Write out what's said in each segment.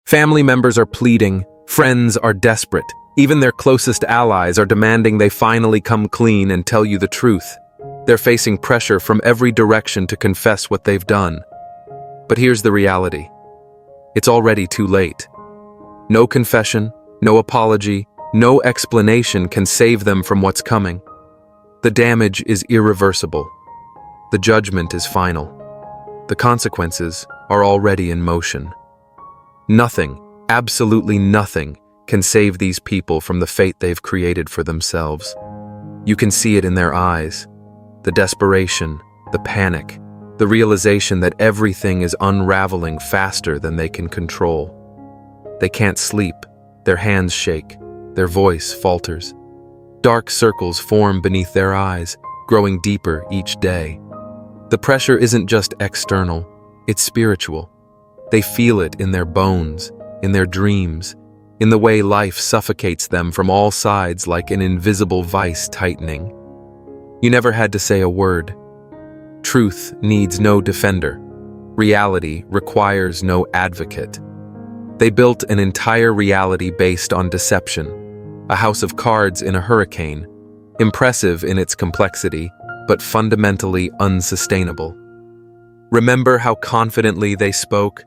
Family members are pleading, friends are desperate, even their closest allies are demanding they finally come clean and tell you the truth. They're facing pressure from every direction to confess what they've done. But here's the reality. It's already too late. No confession, no apology, no explanation can save them from what's coming. The damage is irreversible. The judgment is final. The consequences are already in motion. Nothing, absolutely nothing, can save these people from the fate they've created for themselves. You can see it in their eyes. The desperation, the panic, the realization that everything is unraveling faster than they can control. They can't sleep, their hands shake, their voice falters. Dark circles form beneath their eyes, growing deeper each day. The pressure isn't just external, it's spiritual. They feel it in their bones, in their dreams, in the way life suffocates them from all sides like an invisible vice tightening. You never had to say a word. Truth needs no defender. Reality requires no advocate. They built an entire reality based on deception, a house of cards in a hurricane, impressive in its complexity, but fundamentally unsustainable. Remember how confidently they spoke,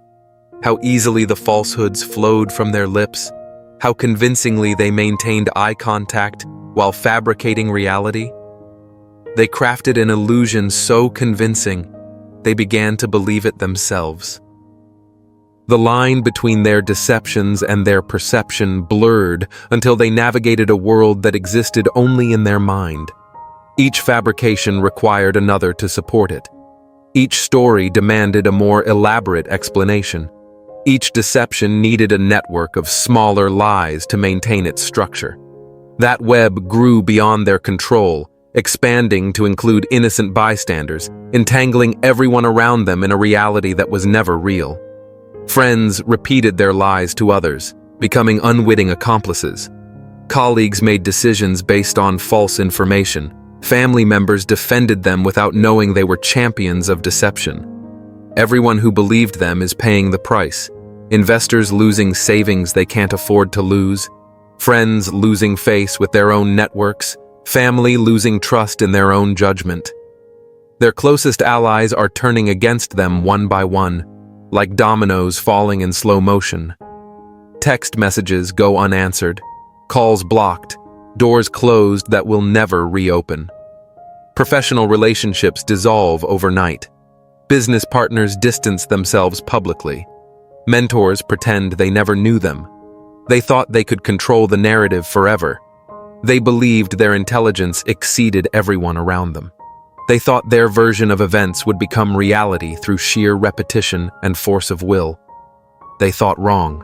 how easily the falsehoods flowed from their lips, how convincingly they maintained eye contact while fabricating reality? They crafted an illusion so convincing, they began to believe it themselves. The line between their deceptions and their perception blurred until they navigated a world that existed only in their mind. Each fabrication required another to support it. Each story demanded a more elaborate explanation. Each deception needed a network of smaller lies to maintain its structure. That web grew beyond their control, expanding to include innocent bystanders, entangling everyone around them in a reality that was never real. Friends repeated their lies to others, becoming unwitting accomplices. Colleagues made decisions based on false information. Family members defended them without knowing they were champions of deception. Everyone who believed them is paying the price. Investors losing savings they can't afford to lose. Friends losing face with their own networks. Family losing trust in their own judgment. Their closest allies are turning against them one by one, like dominoes falling in slow motion. Text messages go unanswered, calls blocked, doors closed that will never reopen. Professional relationships dissolve overnight. Business partners distance themselves publicly. Mentors pretend they never knew them. They thought they could control the narrative forever. They believed their intelligence exceeded everyone around them. They thought their version of events would become reality through sheer repetition and force of will. They thought wrong.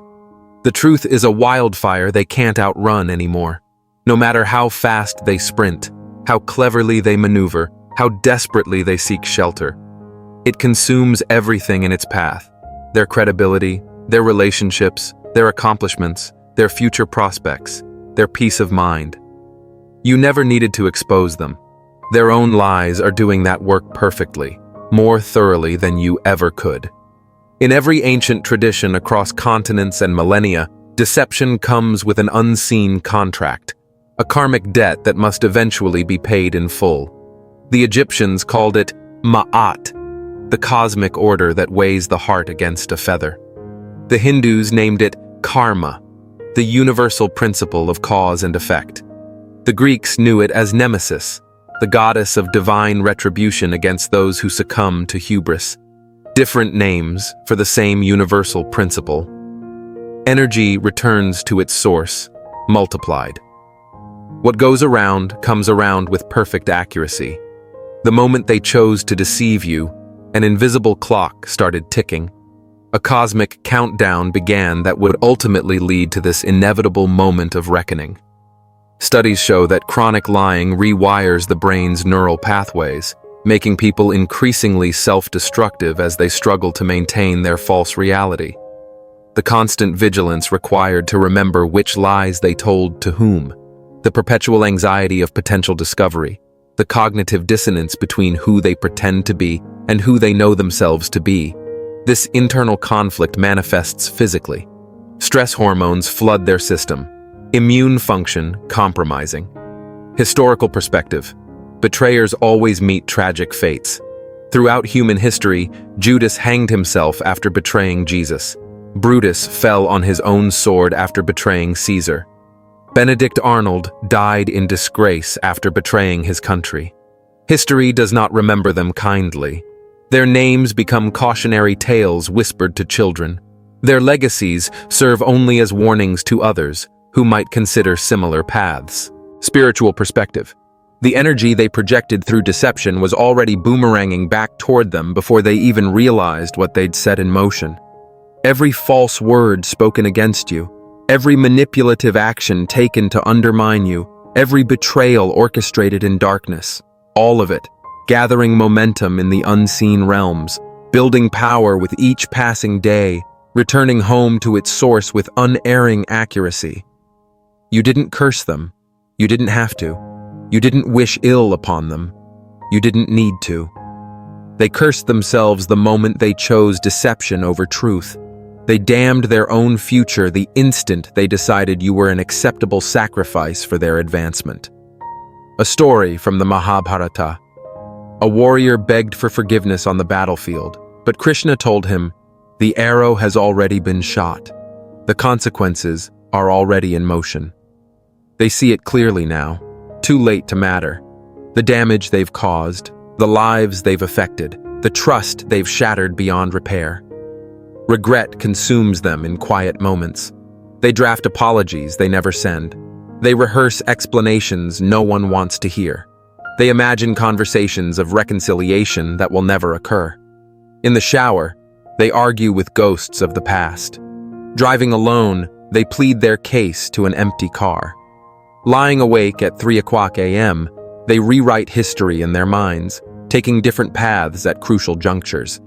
The truth is a wildfire they can't outrun anymore. No matter how fast they sprint, how cleverly they maneuver, how desperately they seek shelter. It consumes everything in its path. Their credibility, their relationships, their accomplishments, their future prospects, their peace of mind. You never needed to expose them. Their own lies are doing that work perfectly, more thoroughly than you ever could. In every ancient tradition across continents and millennia, deception comes with an unseen contract, a karmic debt that must eventually be paid in full. The Egyptians called it Ma'at, the cosmic order that weighs the heart against a feather. The Hindus named it karma, the universal principle of cause and effect. The Greeks knew it as Nemesis, the goddess of divine retribution against those who succumb to hubris. Different names for the same universal principle. Energy returns to its source, multiplied. What goes around comes around with perfect accuracy. The moment they chose to deceive you, an invisible clock started ticking. A cosmic countdown began that would ultimately lead to this inevitable moment of reckoning. Studies show that chronic lying rewires the brain's neural pathways, making people increasingly self-destructive as they struggle to maintain their false reality. The constant vigilance required to remember which lies they told to whom, the perpetual anxiety of potential discovery, the cognitive dissonance between who they pretend to be and who they know themselves to be. This internal conflict manifests physically. Stress hormones flood their system. Immune function compromising. Historical perspective. Betrayers always meet tragic fates. Throughout human history, Judas hanged himself after betraying Jesus. Brutus fell on his own sword after betraying Caesar. Benedict Arnold died in disgrace after betraying his country. History does not remember them kindly. Their names become cautionary tales whispered to children. Their legacies serve only as warnings to others who might consider similar paths. Spiritual perspective. The energy they projected through deception was already boomeranging back toward them before they even realized what they'd set in motion. Every false word spoken against you, every manipulative action taken to undermine you, every betrayal orchestrated in darkness, all of it, gathering momentum in the unseen realms, building power with each passing day, returning home to its source with unerring accuracy. You didn't curse them. You didn't have to. You didn't wish ill upon them. You didn't need to. They cursed themselves the moment they chose deception over truth. They damned their own future the instant they decided you were an acceptable sacrifice for their advancement. A story from the Mahabharata. A warrior begged for forgiveness on the battlefield, but Krishna told him, "The arrow has already been shot. The consequences are already in motion." They see it clearly now, too late to matter. The damage they've caused, the lives they've affected, the trust they've shattered beyond repair. Regret consumes them in quiet moments. They draft apologies they never send. They rehearse explanations no one wants to hear. They imagine conversations of reconciliation that will never occur. In the shower, they argue with ghosts of the past. Driving alone, they plead their case to an empty car. Lying awake at 3 a.m., they rewrite history in their minds, taking different paths at crucial junctures.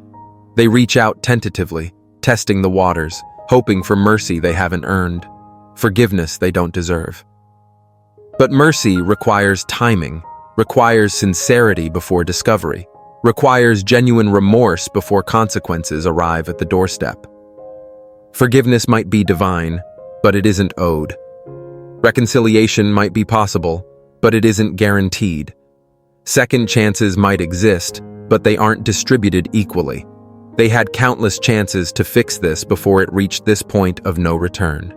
They reach out tentatively, testing the waters, hoping for mercy they haven't earned, forgiveness they don't deserve. But mercy requires timing, requires sincerity before discovery, requires genuine remorse before consequences arrive at the doorstep. Forgiveness might be divine, but it isn't owed. Reconciliation might be possible, but it isn't guaranteed. Second chances might exist, but they aren't distributed equally. They had countless chances to fix this before it reached this point of no return.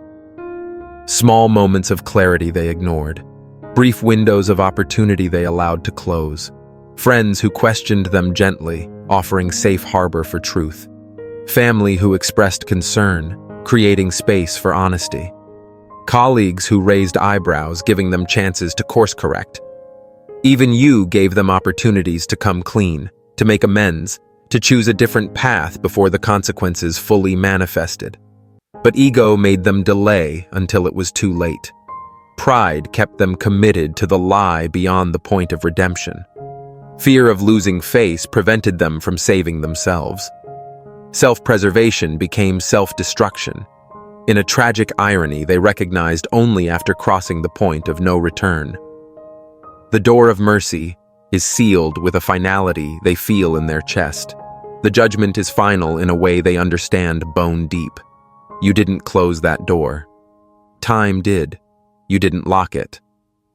Small moments of clarity they ignored. Brief windows of opportunity they allowed to close. Friends who questioned them gently, offering safe harbor for truth. Family who expressed concern, creating space for honesty. Colleagues who raised eyebrows, giving them chances to course correct. Even you gave them opportunities to come clean, to make amends, to choose a different path before the consequences fully manifested. But ego made them delay until it was too late. Pride kept them committed to the lie beyond the point of redemption. Fear of losing face prevented them from saving themselves. Self-preservation became self-destruction. In a tragic irony they recognized only after crossing the point of no return. The door of mercy is sealed with a finality they feel in their chest. The judgment is final in a way they understand bone deep. You didn't close that door. Time did. You didn't lock it.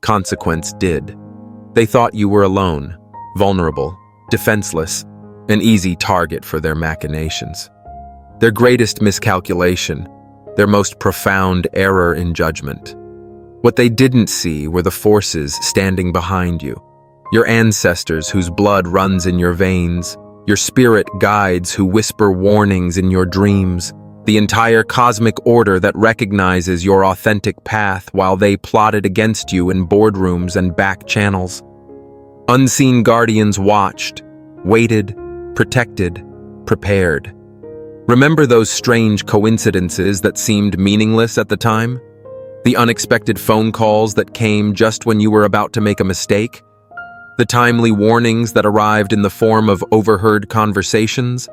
Consequence did. They thought you were alone, vulnerable, defenseless, an easy target for their machinations. Their greatest miscalculation, their most profound error in judgment. What they didn't see were the forces standing behind you, your ancestors whose blood runs in your veins, your spirit guides who whisper warnings in your dreams, the entire cosmic order that recognizes your authentic path while they plotted against you in boardrooms and back channels. Unseen guardians watched, waited, protected, prepared. Remember those strange coincidences that seemed meaningless at the time? The unexpected phone calls that came just when you were about to make a mistake? The timely warnings that arrived in the form of overheard conversations?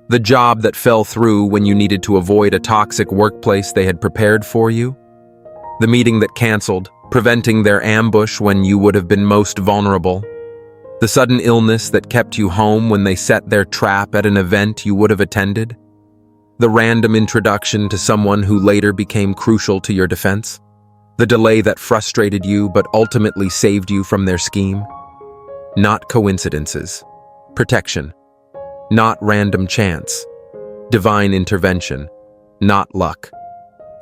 The job that fell through when you needed to avoid a toxic workplace they had prepared for you? The meeting that canceled, preventing their ambush when you would have been most vulnerable? The sudden illness that kept you home when they set their trap at an event you would have attended? The random introduction to someone who later became crucial to your defense? The delay that frustrated you but ultimately saved you from their scheme? Not coincidences. Protection. Not random chance. Divine intervention. Not luck.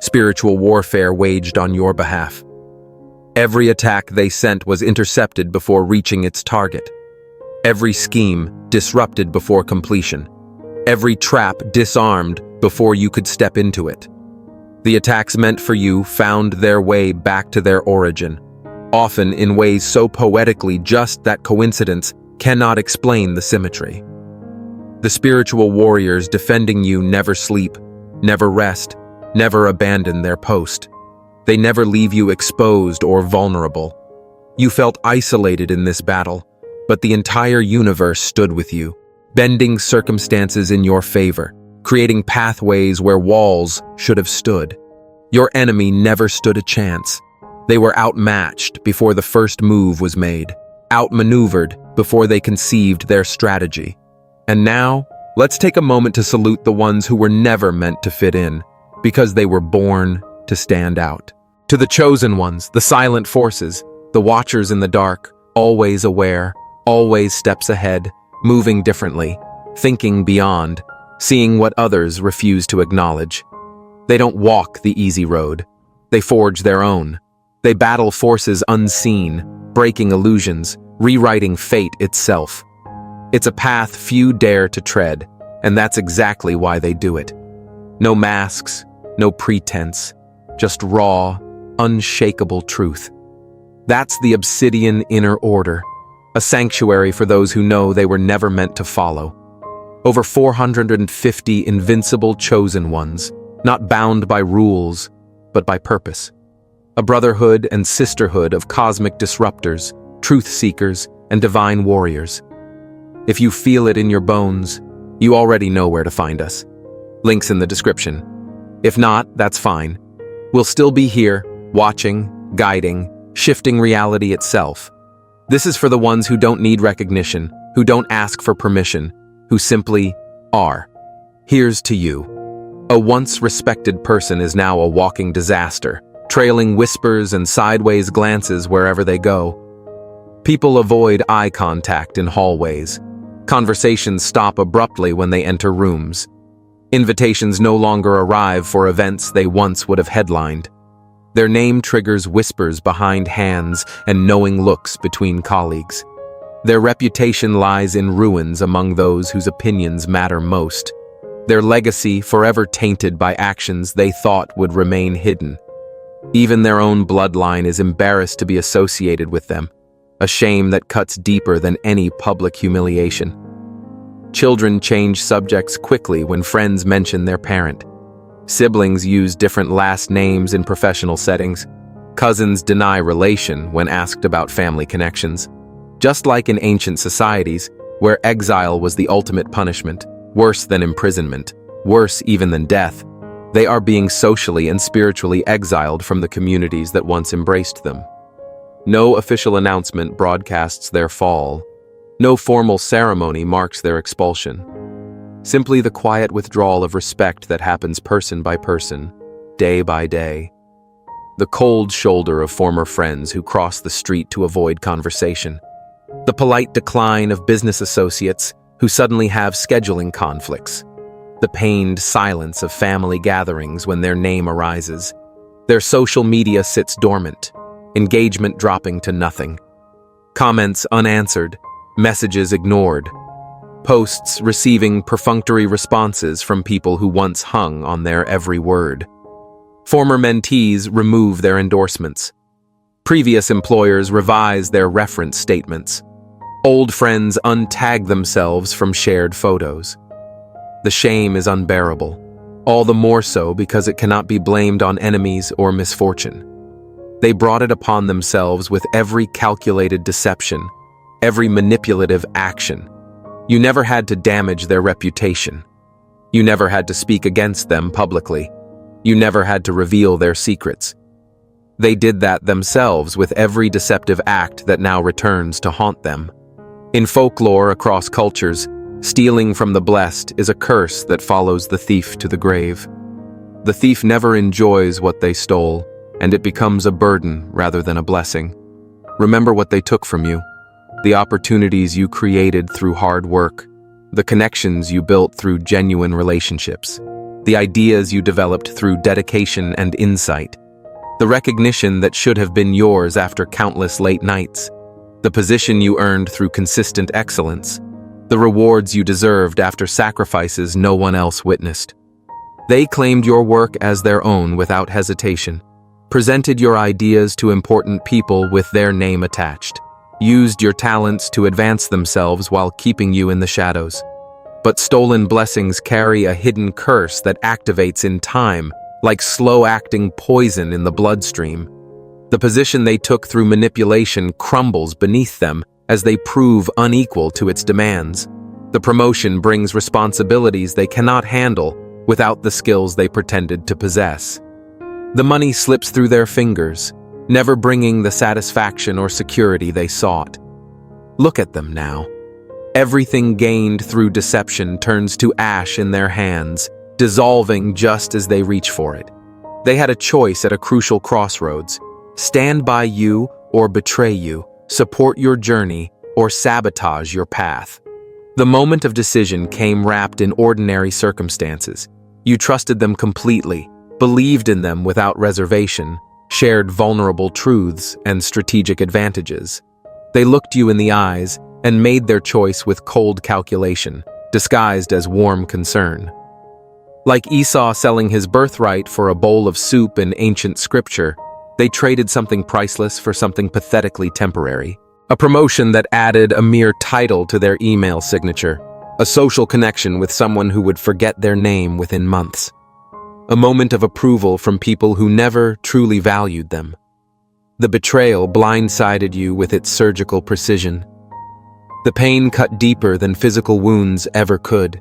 Spiritual warfare waged on your behalf. Every attack they sent was intercepted before reaching its target. Every scheme disrupted before completion. Every trap disarmed before you could step into it. The attacks meant for you found their way back to their origin, often in ways so poetically just that coincidence cannot explain the symmetry. The spiritual warriors defending you never sleep, never rest, never abandon their post. They never leave you exposed or vulnerable. You felt isolated in this battle, but the entire universe stood with you, bending circumstances in your favor, creating pathways where walls should have stood. Your enemy never stood a chance. They were outmatched before the first move was made, outmaneuvered before they conceived their strategy. And now, let's take a moment to salute the ones who were never meant to fit in, because they were born to stand out. To the chosen ones, the silent forces, the watchers in the dark, always aware, always steps ahead, moving differently, thinking beyond, seeing what others refuse to acknowledge. They don't walk the easy road. They forge their own. They battle forces unseen, breaking illusions, rewriting fate itself. It's a path few dare to tread, and that's exactly why they do it. No masks, no pretense, just raw, unshakable truth. That's the obsidian inner order, a sanctuary for those who know they were never meant to follow. Over 450 invincible chosen ones, not bound by rules, but by purpose. A brotherhood and sisterhood of cosmic disruptors, truth seekers, and divine warriors. If you feel it in your bones, you already know where to find us. Links in the description. If not, that's fine. We'll still be here, watching, guiding, shifting reality itself. This is for the ones who don't need recognition, who don't ask for permission, who simply are. Here's to you. A once respected person is now a walking disaster, trailing whispers and sideways glances wherever they go. People avoid eye contact in hallways. Conversations stop abruptly when they enter rooms. Invitations no longer arrive for events they once would have headlined. Their name triggers whispers behind hands and knowing looks between colleagues. Their reputation lies in ruins among those whose opinions matter most. Their legacy forever tainted by actions they thought would remain hidden. Even their own bloodline is embarrassed to be associated with them, a shame that cuts deeper than any public humiliation. Children change subjects quickly when friends mention their parent. Siblings use different last names in professional settings. Cousins deny relation when asked about family connections. Just like in ancient societies, where exile was the ultimate punishment, worse than imprisonment, worse even than death, they are being socially and spiritually exiled from the communities that once embraced them. No official announcement broadcasts their fall. No formal ceremony marks their expulsion. Simply the quiet withdrawal of respect that happens person by person, day by day. The cold shoulder of former friends who cross the street to avoid conversation. The polite decline of business associates who suddenly have scheduling conflicts. The pained silence of family gatherings when their name arises. Their social media sits dormant, engagement dropping to nothing. Comments unanswered, messages ignored. Posts receiving perfunctory responses from people who once hung on their every word. Former mentees remove their endorsements. Previous employers revise their reference statements. Old friends untag themselves from shared photos. The shame is unbearable, all the more so because it cannot be blamed on enemies or misfortune. They brought it upon themselves with every calculated deception, every manipulative action. You never had to damage their reputation. You never had to speak against them publicly. You never had to reveal their secrets. They did that themselves with every deceptive act that now returns to haunt them. In folklore across cultures, Stealing from the blessed is a curse that follows the thief to the grave. The thief never enjoys what they stole, and it becomes a burden rather than a blessing. Remember what they took from you, the opportunities you created through hard work, the connections you built through genuine relationships, the ideas you developed through dedication and insight, the recognition that should have been yours after countless late nights, the position you earned through consistent excellence, the rewards you deserved after sacrifices no one else witnessed. They claimed your work as their own without hesitation, presented your ideas to important people with their name attached, used your talents to advance themselves while keeping you in the shadows. But stolen blessings carry a hidden curse that activates in time, like slow-acting poison in the bloodstream. The position they took through manipulation crumbles beneath them as they prove unequal to its demands. The promotion brings responsibilities they cannot handle without the skills they pretended to possess. The money slips through their fingers, never bringing the satisfaction or security they sought. Look at them now. Everything gained through deception turns to ash in their hands, dissolving just as they reach for it. They had a choice at a crucial crossroads: stand by you or betray you, support your journey or sabotage your path. The moment of decision came wrapped in ordinary circumstances. You trusted them completely, believed in them without reservation, shared vulnerable truths and strategic advantages. They looked you in the eyes and made their choice with cold calculation, disguised as warm concern. Like Esau selling his birthright for a bowl of soup in ancient scripture, they traded something priceless for something pathetically temporary. A promotion that added a mere title to their email signature, a social connection with someone who would forget their name within months. A moment of approval from people who never truly valued them. The betrayal blindsided you with its surgical precision. The pain cut deeper than physical wounds ever could.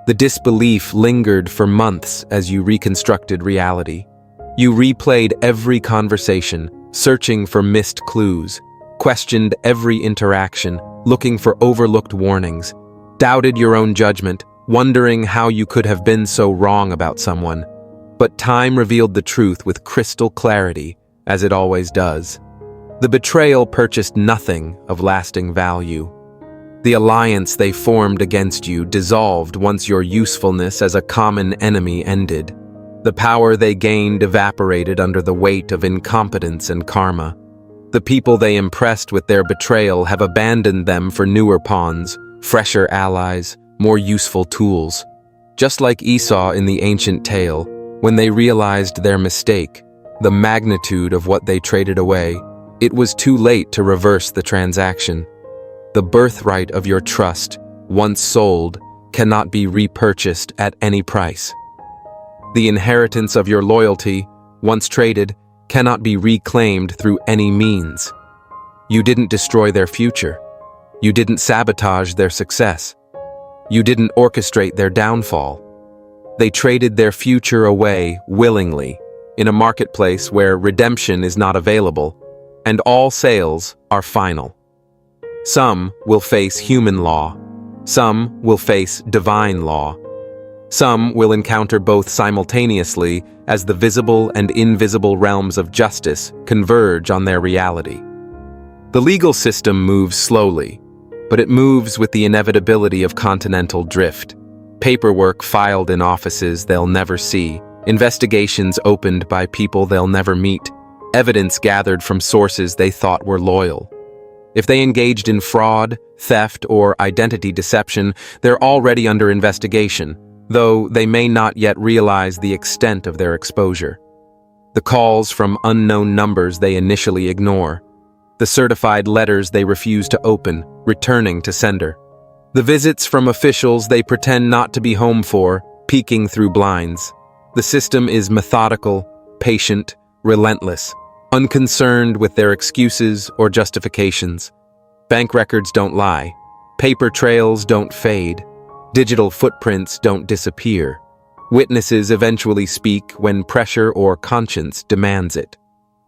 The disbelief lingered for months as you reconstructed reality. You replayed every conversation, searching for missed clues, questioned every interaction, looking for overlooked warnings, doubted your own judgment, wondering how you could have been so wrong about someone. But time revealed the truth with crystal clarity, as it always does. The betrayal purchased nothing of lasting value. The alliance they formed against you dissolved once your usefulness as a common enemy ended. The power they gained evaporated under the weight of incompetence and karma. The people they impressed with their betrayal have abandoned them for newer pawns, fresher allies, more useful tools. Just like Esau in the ancient tale, when they realized their mistake, the magnitude of what they traded away, it was too late to reverse the transaction. The birthright of your trust, once sold, cannot be repurchased at any price. The inheritance of your loyalty, once traded, cannot be reclaimed through any means. You didn't destroy their future. You didn't sabotage their success. You didn't orchestrate their downfall. They traded their future away willingly, in a marketplace where redemption is not available, and all sales are final. Some will face human law. Some will face divine law. Some will encounter both simultaneously as the visible and invisible realms of justice converge on their reality. The legal system moves slowly, but it moves with the inevitability of continental drift. Paperwork filed in offices they'll never see, investigations opened by people they'll never meet, evidence gathered from sources they thought were loyal. If they engaged in fraud, theft, or identity deception, they're already under investigation, though they may not yet realize the extent of their exposure. The calls from unknown numbers they initially ignore. The certified letters they refuse to open, returning to sender. The visits from officials they pretend not to be home for, peeking through blinds. The system is methodical, patient, relentless, unconcerned with their excuses or justifications. Bank records don't lie. Paper trails don't fade. Digital footprints don't disappear. Witnesses eventually speak when pressure or conscience demands it.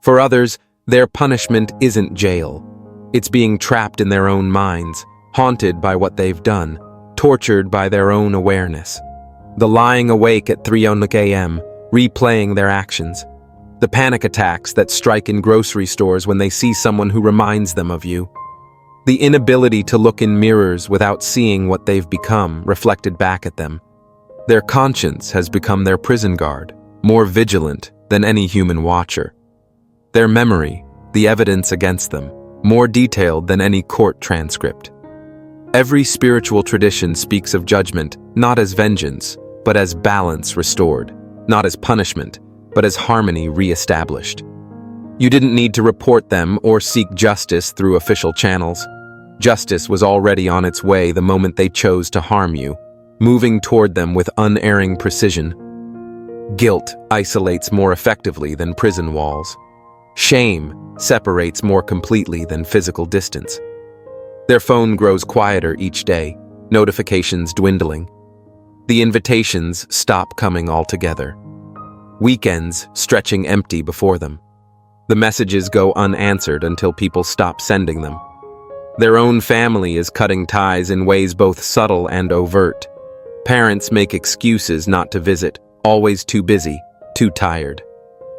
For others, their punishment isn't jail. It's being trapped in their own minds, haunted by what they've done, tortured by their own awareness. The lying awake at 3 a.m., replaying their actions. The panic attacks that strike in grocery stores when they see someone who reminds them of you. The inability to look in mirrors without seeing what they've become reflected back at them. Their conscience has become their prison guard, more vigilant than any human watcher. Their memory, the evidence against them, more detailed than any court transcript. Every spiritual tradition speaks of judgment not as vengeance, but as balance restored, not as punishment, but as harmony re-established. You didn't need to report them or seek justice through official channels. Justice was already on its way the moment they chose to harm you, moving toward them with unerring precision. Guilt isolates more effectively than prison walls. Shame separates more completely than physical distance. Their phone grows quieter each day, notifications dwindling. The invitations stop coming altogether. Weekends stretching empty before them. The messages go unanswered until people stop sending them. Their own family is cutting ties in ways both subtle and overt. Parents make excuses not to visit, always too busy, too tired.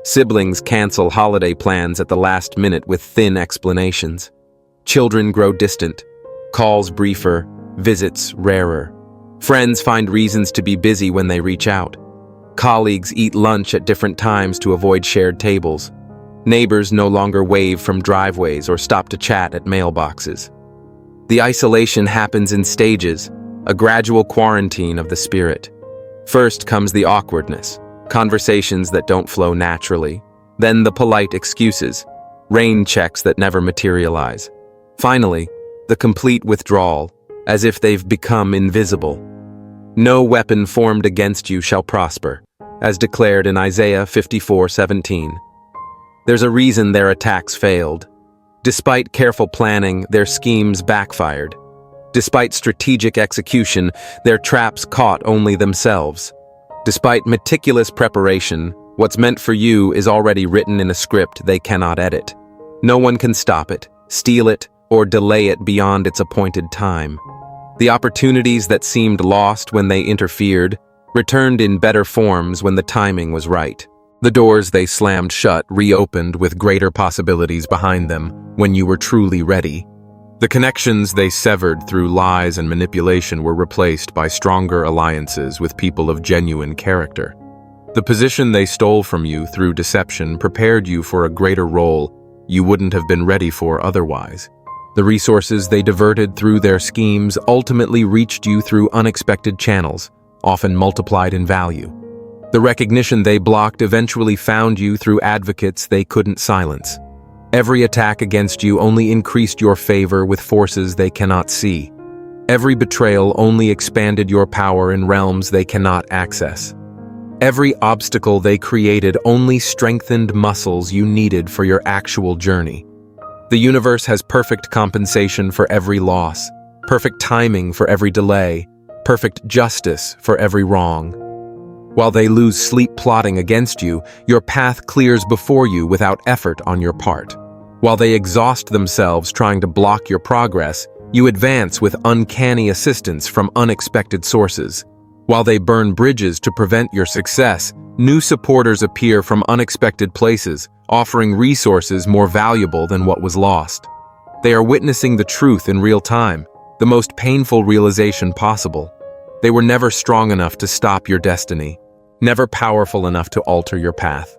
Siblings cancel holiday plans at the last minute with thin explanations. Children grow distant, calls briefer, visits rarer. Friends find reasons to be busy when they reach out. Colleagues eat lunch at different times to avoid shared tables. Neighbors no longer wave from driveways or stop to chat at mailboxes. The isolation happens in stages, a gradual quarantine of the spirit. First comes the awkwardness, conversations that don't flow naturally. Then the polite excuses, rain checks that never materialize. Finally, the complete withdrawal, as if they've become invisible. No weapon formed against you shall prosper, as declared in Isaiah 54:17. There's a reason their attacks failed. Despite careful planning, their schemes backfired. Despite strategic execution, their traps caught only themselves. Despite meticulous preparation, what's meant for you is already written in a script they cannot edit. No one can stop it, steal it, or delay it beyond its appointed time. The opportunities that seemed lost when they interfered returned in better forms when the timing was right. The doors they slammed shut reopened with greater possibilities behind them when you were truly ready. The connections they severed through lies and manipulation were replaced by stronger alliances with people of genuine character. The position they stole from you through deception prepared you for a greater role you wouldn't have been ready for otherwise. The resources they diverted through their schemes ultimately reached you through unexpected channels, often multiplied in value. The recognition they blocked eventually found you through advocates they couldn't silence. Every attack against you only increased your favor with forces they cannot see. Every betrayal only expanded your power in realms they cannot access. Every obstacle they created only strengthened muscles you needed for your actual journey. The universe has perfect compensation for every loss, perfect timing for every delay, perfect justice for every wrong. While they lose sleep plotting against you, your path clears before you without effort on your part. While they exhaust themselves trying to block your progress, you advance with uncanny assistance from unexpected sources. While they burn bridges to prevent your success, new supporters appear from unexpected places, offering resources more valuable than what was lost. They are witnessing the truth in real time, the most painful realization possible. They were never strong enough to stop your destiny, never powerful enough to alter your path.